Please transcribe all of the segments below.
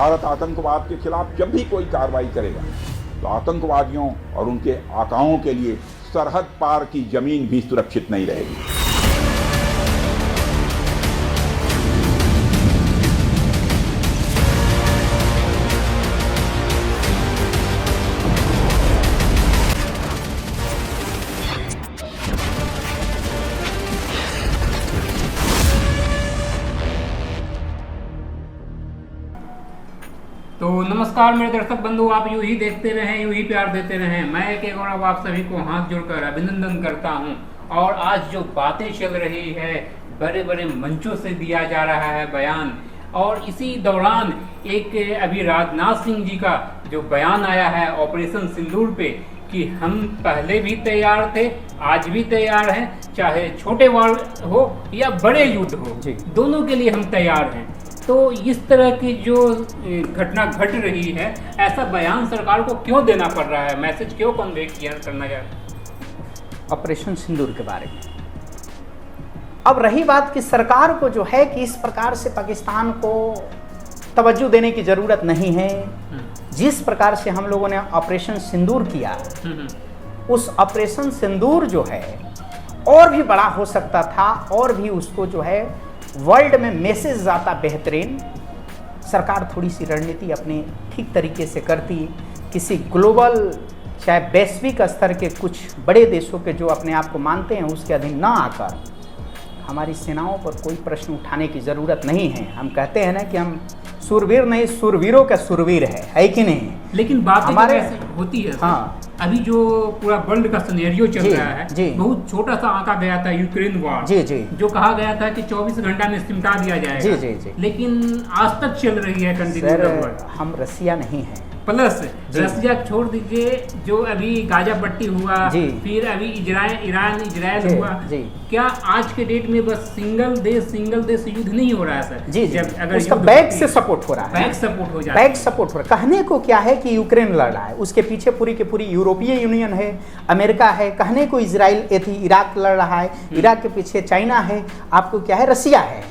भारत आतंकवाद के खिलाफ जब भी कोई कार्रवाई करेगा तो आतंकवादियों और उनके आकाओं के लिए सरहद पार की जमीन भी सुरक्षित नहीं रहेगी। तो नमस्कार मेरे दर्शक बंधु, आप यूं ही देखते रहें, यूं ही प्यार देते रहें। मैं के गौरव आप सभी को हाथ जोड़कर अभिनंदन करता हूं। और आज जो बातें चल रही है, बड़े बड़े मंचों से दिया जा रहा है बयान, और इसी दौरान एक अभी राजनाथ सिंह जी का जो बयान आया है ऑपरेशन सिंदूर पे कि हम पहले भी तैयार थे, आज भी तैयार हैं, चाहे छोटे वार हो या बड़े युद्ध हो, दोनों के लिए हम तैयार हैं। तो इस तरह की जो घटना घट रही है, ऐसा बयान सरकार को क्यों देना पड़ रहा है, मैसेज क्यों कन्वे करना है ऑपरेशन सिंदूर के बारे में? अब रही बात कि सरकार को जो है कि इस प्रकार से पाकिस्तान को तवज्जो देने की जरूरत नहीं है। जिस प्रकार से हम लोगों ने ऑपरेशन सिंदूर किया, उस ऑपरेशन सिंदूर जो है और भी बड़ा हो सकता था, और भी उसको जो है वर्ल्ड में मैसेज जाता बेहतरीन। सरकार थोड़ी सी रणनीति अपने ठीक तरीके से करती, किसी ग्लोबल चाहे वैश्विक स्तर के कुछ बड़े देशों के जो अपने आप को मानते हैं उसके अधीन ना आकर हमारी सेनाओं पर कोई प्रश्न उठाने की ज़रूरत नहीं है। हम कहते हैं ना कि हम सूरवीर नहीं, सूरवीरों का सूरवीर है कि नहीं? लेकिन बात हमारे होती है। हाँ, अभी जो पूरा वर्ल्ड का सिनेरियो चल रहा है, जी, बहुत छोटा सा आंका गया था यूक्रेन वॉर, जो कहा गया था कि 24 घंटा में सिमटा दिया जाएगा। जी। लेकिन आज तक चल रही है कंटिन्यू। हम रसिया नहीं हैं। प्लस रसिया छोड़ दीजिए, जो अभी गाजा पट्टी हुआ, फिर अभी ईरान इजराइल हुआ, क्या आज के डेट में बस सिंगल देश युद्ध नहीं हो रहा है सर? जी, जब अगर उसका बैक से सपोर्ट हो रहा है, बैक सपोर्ट हो जाता है। बैक सपोर्ट हो रहा है। कहने को क्या है कि यूक्रेन लड़ रहा है, उसके पीछे पूरी की पूरी यूरोपीय यूनियन है, अमेरिका है। कहने को इजराइल इराक लड़ रहा है, इराक के पीछे चाइना है, आपको क्या है, रसिया है।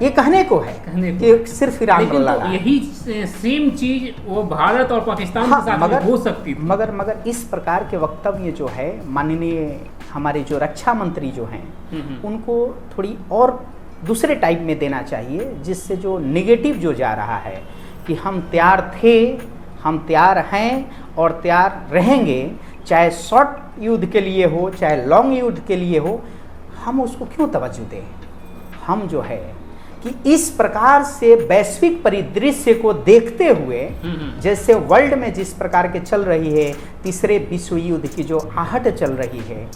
ये कहने को है कि सिर्फ ईरान लड़ रहा है। यही सेम चीज वो भारत और पाकिस्तान के साथ हो सकती थी। मगर इस प्रकार के वक्तव्य जो है माननीय हमारे जो रक्षा मंत्री जो हैं, उनको थोड़ी और दूसरे टाइप में देना चाहिए, जिससे जो निगेटिव जो जा रहा है कि हम तैयार थे, हम तैयार हैं और तैयार रहेंगे, चाहे शॉर्ट युद्ध के लिए हो चाहे लॉन्ग युद्ध के लिए हो, हम उसको क्यों तवज्जो दें? हम जो है कि इस प्रकार से वैश्विक परिदृश्य को देखते हुए, जैसे वर्ल्ड में जिस प्रकार के चल रही है तीसरे विश्व युद्ध की जो आहट चल रही है,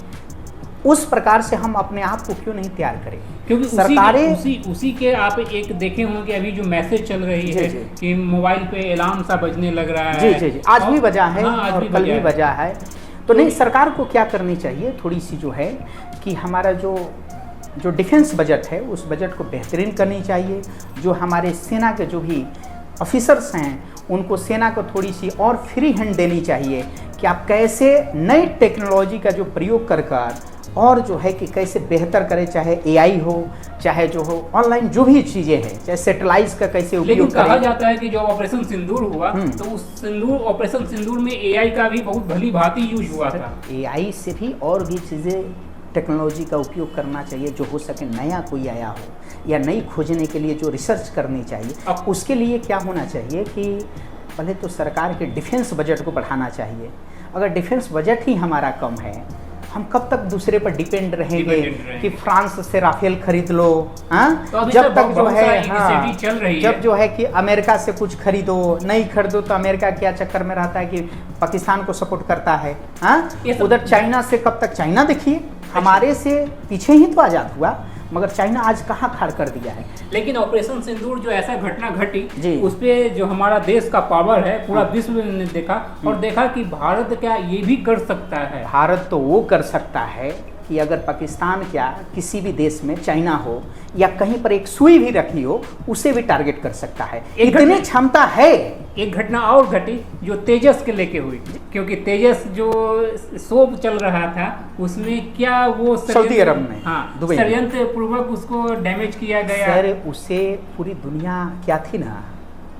उस प्रकार से हम अपने आप को क्यों नहीं तैयार करें? क्योंकि सरकारें उसी के आप एक देखे होंगे, अभी जो मैसेज चल रही है कि मोबाइल पे अलार्म सा बजने लग रहा है। जी, आज भी बजा है और कल भी बजा है। तो नहीं, सरकार को क्या करनी चाहिए, थोड़ी सी जो है कि हमारा जो डिफेंस बजट है उस बजट को बेहतरीन करनी चाहिए। जो हमारे सेना के जो भी ऑफिसर्स हैं उनको सेना को थोड़ी सी और फ्री हैंड देनी चाहिए कि आप कैसे नई टेक्नोलॉजी का जो प्रयोग कर और जो है कि कैसे बेहतर करें, चाहे एआई हो चाहे जो हो ऑनलाइन जो भी चीज़ें हैं, चाहे सैटेलाइट का कैसे उपयोग करें। कहा जाता है कि जो ऑपरेशन सिंदूर हुआ तो उस ऑपरेशन सिंदूर में एआई का भी बहुत भली भांति यूज हुआ था। एआई से भी और भी चीज़ें टेक्नोलॉजी का उपयोग करना चाहिए, जो हो सके नया कोई आया हो या नई खोजने के लिए जो रिसर्च करनी चाहिए। अब उसके लिए क्या होना चाहिए कि पहले तो सरकार के डिफेंस बजट को बढ़ाना चाहिए। अगर डिफेंस बजट ही हमारा कम है, हम कब तक दूसरे पर डिपेंड रहेंगे कि फ्रांस से राफेल खरीद लो? तो जब तक जो है चल रही जब जो है कि अमेरिका से कुछ खरीदो, नहीं खरीदो तो अमेरिका क्या चक्कर में रहता है कि पाकिस्तान को सपोर्ट करता है। उधर चाइना से कब तक, चाइना देखिए हमारे से पीछे ही तो आजाद हुआ, मगर चाइना आज कहाँ खड़ा कर दिया है। लेकिन ऑपरेशन सिंदूर जो ऐसा घटना घटी, उस पे जो हमारा देश का पावर है पूरा विश्व ने देखा और देखा कि भारत क्या ये भी कर सकता है। भारत तो वो कर सकता है कि अगर पाकिस्तान क्या किसी भी देश में, चाइना हो या कहीं पर एक सुई भी रखी हो, उसे भी टारगेट कर सकता है। इतनी क्षमता है। एक घटना और घटी जो तेजस के लेके हुई, क्योंकि तेजस जो शो चल रहा था उसमें क्या वो सऊदी अरब में षड्यंत्र पूर्वक उसको डैमेज किया गया। सर उसे पूरी दुनिया क्या थी ना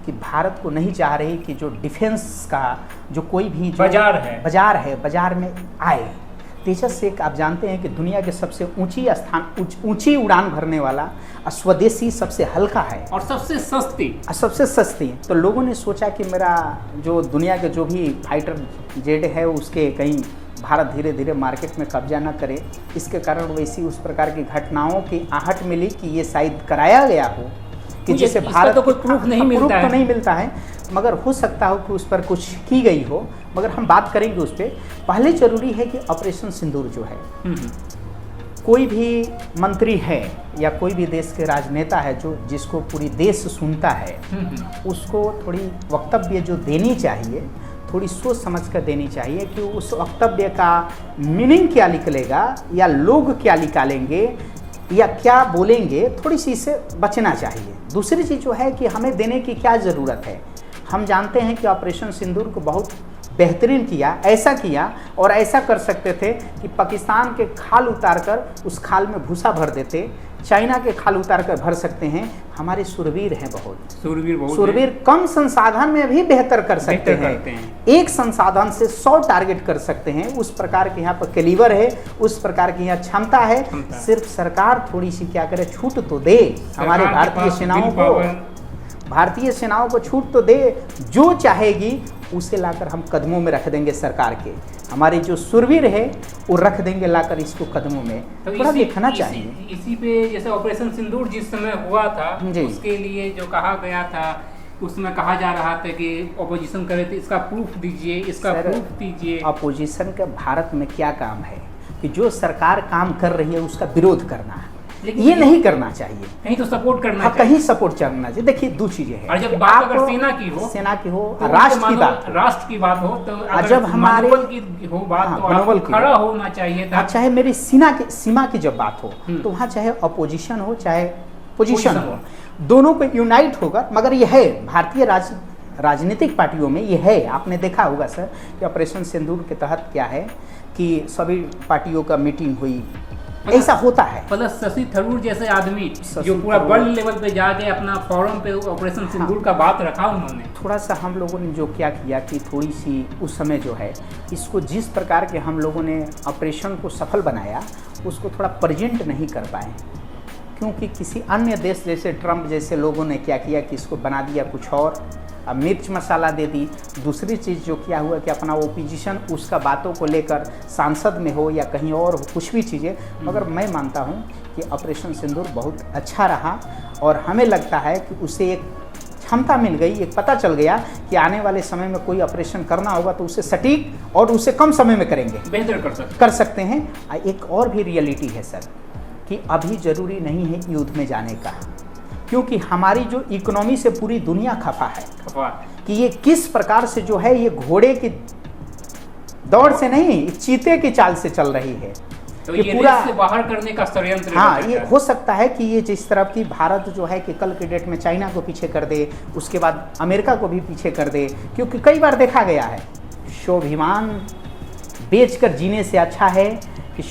कि भारत को नहीं चाह रही कि जो डिफेंस का जो कोई भी जो बाजार में आए। तेजस एक आप जानते हैं कि दुनिया के सबसे ऊंची उड़ान भरने वाला, स्वदेशी, सबसे हल्का है और सबसे सस्ती। तो लोगों ने सोचा कि मेरा जो दुनिया के जो भी फाइटर जेट है उसके कहीं भारत धीरे धीरे मार्केट में कब्जा न करे, इसके कारण वैसी उस प्रकार की घटनाओं की आहट मिली कि ये शायद कराया गया हो कि जिसे भारत तो कोई प्रूफ नहीं मिलता है, मगर हो सकता हो कि उस पर कुछ की गई हो, मगर हम बात करेंगे उस पर। पहले जरूरी है कि ऑपरेशन सिंदूर जो है, कोई भी मंत्री है या कोई भी देश के राजनेता है जो जिसको पूरी देश सुनता है, उसको थोड़ी वक्तव्य जो देनी चाहिए, थोड़ी सोच समझ कर देनी चाहिए कि उस वक्तव्य का मीनिंग क्या निकलेगा या लोग क्या निकालेंगे या क्या बोलेंगे, थोड़ी सी इससे बचना चाहिए। दूसरी चीज़ जो है कि हमें देने की क्या ज़रूरत है। हम जानते हैं कि ऑपरेशन सिंदूर को बहुत बेहतरीन किया, ऐसा किया और ऐसा कर सकते थे कि पाकिस्तान के खाल उतार कर उस खाल में भूसा भर देते, चाइना के खाल उतार कर भर सकते हैं। हमारे सूरवीर हैं, बहुत सूरवीर कम संसाधन में भी बेहतर कर सकते हैं। एक संसाधन से 100 टारगेट कर सकते हैं, उस प्रकार के यहाँ पर कैलिबर है, उस प्रकार की यहाँ क्षमता है। सिर्फ सरकार थोड़ी सी क्या करे, छूट तो दे हमारे भारतीय सेनाओं को छूट तो दे, जो चाहेगी उसे लाकर हम कदमों में रख देंगे। सरकार के हमारे जो सूरवीर है वो रख देंगे लाकर इसको कदमों में। तो थोड़ा देखना चाहिए इसी पे। जैसे ऑपरेशन सिंदूर जिस समय हुआ था, उसके लिए जो कहा गया था, उसमें कहा जा रहा था कि ऑपोजिशन करे तो इसका प्रूफ दीजिए, इसका प्रूफ दीजिए। ऑपोजिशन का भारत में क्या काम है कि जो सरकार काम कर रही है उसका विरोध करना है, लेकिन ये नहीं करना चाहिए। कहीं तो सपोर्ट करना चाहिए। कहीं सपोर्ट करना चाहिए। देखिए दो चीजें हैं, और जब बात अगर सेना की हो, तो राष्ट्र की बात हो, तो जब हमारे की हो बात तो खड़ा होना चाहिए था। चाहे मेरी सीमा की जब बात हो तो वहाँ चाहे अपोजिशन हो चाहे पोजीशन हो, दोनों को यूनाइट होगा। मगर यह है भारतीय राजनीतिक पार्टियों में ये है, आपने देखा होगा सर कि ऑपरेशन सिंदूर के तहत क्या है कि सभी पार्टियों का मीटिंग हुई, ऐसा होता है। प्लस शशि थरूर जैसे आदमी जो पूरा वर्ल्ड लेवल पे जाके अपना फोरम पे ऑपरेशन सिंदूर का बात रखा उन्होंने। थोड़ा सा हम लोगों ने जो क्या किया कि थोड़ी सी उस समय जो है इसको जिस प्रकार के हम लोगों ने ऑपरेशन को सफल बनाया उसको थोड़ा प्रेजेंट नहीं कर पाए, क्योंकि किसी अन्य देश जैसे ट्रंप जैसे लोगों ने क्या किया कि इसको बना दिया कुछ और, अब मिर्च मसाला दे दी। दूसरी चीज़ जो क्या हुआ कि अपना ओपोजिशन उसका बातों को लेकर सांसद में हो या कहीं और हो, कुछ भी चीज़ें, मगर मैं मानता हूँ कि ऑपरेशन सिंदूर बहुत अच्छा रहा और हमें लगता है कि उसे एक क्षमता मिल गई, एक पता चल गया कि आने वाले समय में कोई ऑपरेशन करना होगा तो उसे सटीक और उसे कम समय में करेंगे, बेहतर कर सकते हैं। एक और भी रियलिटी है सर कि अभी ज़रूरी नहीं है युद्ध में जाने का, क्योंकि हमारी जो इकोनॉमी से पूरी दुनिया खफा है कि ये किस प्रकार से जो है ये घोड़े की दौड़ से नहीं, चीते की चाल से चल रही है। तो ये पूरा से बाहर करने का षड्यंत्र। हाँ, ये हो सकता है कि ये जिस तरह की भारत जो है कि कल के डेट में चाइना को पीछे कर दे, उसके बाद अमेरिका को भी पीछे कर दे, क्योंकि कई बार देखा गया है स्वाभिमान बेचकर जीने से अच्छा है कि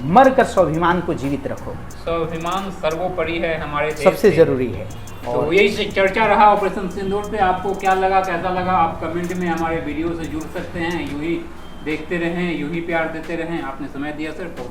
मर कर स्वाभिमान को जीवित रखो। स्वाभिमान सर्वोपरि है हमारे देश, सबसे जरूरी है। तो यही चर्चा रहा ऑपरेशन सिंदूर पे। आपको क्या लगा, कैसा लगा, आप कमेंट में हमारे वीडियो से जुड़ सकते हैं। यूं ही देखते रहें, यूं ही प्यार देते रहें। आपने समय दिया सर, तो